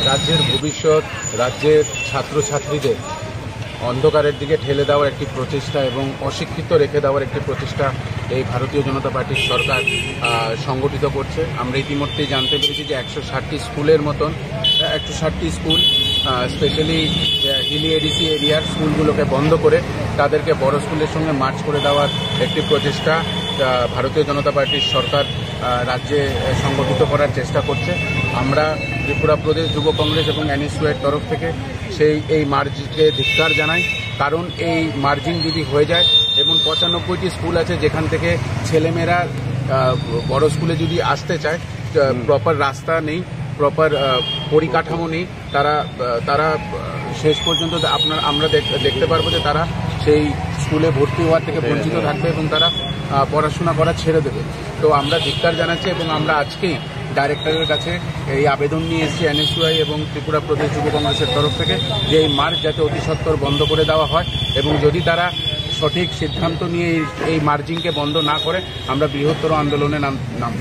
রাজ্যের ভবিষ্যৎ, রাজ্যের ছাত্রছাত্রীদের অন্ধকারের দিকে ঠেলে দেওয়ার একটি প্রচেষ্টা এবং অশিক্ষিত রেখে দেওয়ার একটি প্রচেষ্টা এই ভারতীয় জনতা পার্টির সরকার সংগঠিত করছে। আমরা ইতিমধ্যেই জানতে পেরেছি যে 160টি স্কুলের মতন 160টি স্কুল স্পেশালি হিলি এডিসি এরিয়ার স্কুলগুলোকে বন্ধ করে তাদেরকে বড় স্কুলের সঙ্গে মার্চ করে দেওয়ার একটি প্রচেষ্টা ভারতীয় জনতা পার্টির সরকার রাজ্যে সংগঠিত করার চেষ্টা করছে। আমরা ত্রিপুরা প্রদেশ যুব কংগ্রেস এবং এনএসইউয়ের তরফ থেকে এই মার্জকে ধিক্কার জানাই। কারণ এই মার্জিং যদি হয়ে যায় এবং 95টি স্কুল আছে যেখান থেকে ছেলেমেয়েরা বড় স্কুলে যদি আসতে চায়, প্রপার রাস্তা নেই, প্রপার পরিকাঠামো নেই, তারা শেষ পর্যন্ত আমরা দেখতে পারবো যে তারা সেই স্কুলে ভর্তি হওয়ার থেকে বঞ্চিত থাকবে এবং তারা পড়াশোনা করা ছেড়ে দেবে। তো আমরা ধিক্কার জানাচ্ছি এবং আমরা আজকেই ডাইরেক্টরের কাছে এই আবেদন নিয়ে এসেছি এনএসইউআই এবং ত্রিপুরা প্রদেশ যুব কংগ্রেসের তরফ থেকে যে এই মার্চ যাতে অতি সত্বর বন্ধ করে দেওয়া হয় এবং যদি তারা সঠিক সিদ্ধান্ত নিয়ে এই মার্জিংকে বন্ধ না করে আমরা বৃহত্তর আন্দোলনে নামব।